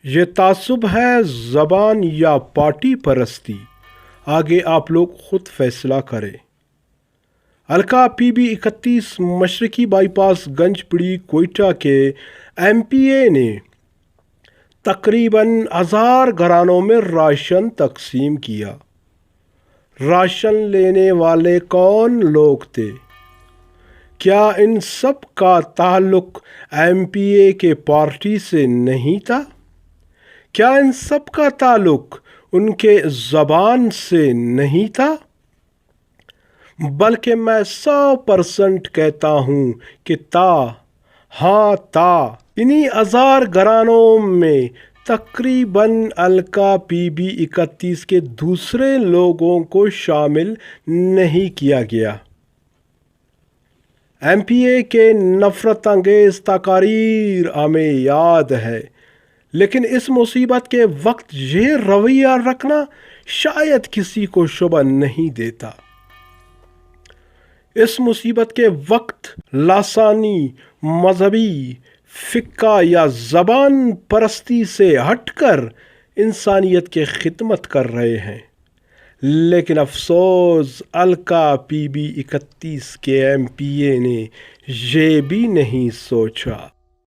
یہ تعصب ہے زبان یا پارٹی پرستی؟ آگے آپ لوگ خود فیصلہ کریں۔ حلقہ پی بی 31 مشرقی بائی پاس گنج پڑی کوئٹہ کے ایم پی اے نے تقریباً 1000 گھرانوں میں راشن تقسیم کیا۔ راشن لینے والے کون لوگ تھے؟ کیا ان سب کا تعلق ایم پی اے کے پارٹی سے نہیں تھا؟ کیا ان سب کا تعلق ان کے زبان سے نہیں تھا؟ بلکہ میں 100% کہتا ہوں کہ ہاں تھا۔ انہی 1000 گھرانوں میں تقریباً حلقہ پی بی 31 کے دوسرے لوگوں کو شامل نہیں کیا گیا۔ ایم پی اے کے نفرت انگیز تقاریر ہمیں یاد ہے، لیکن اس مصیبت کے وقت یہ رویہ رکھنا شاید کسی کو شبہ نہیں دیتا۔ اس مصیبت کے وقت لسانی، مذہبی، فقہ یا زبان پرستی سے ہٹ کر انسانیت کی خدمت کر رہے ہیں، لیکن افسوس حلقہ پی بی 31 کے ایم پی اے نے یہ بھی نہیں سوچا۔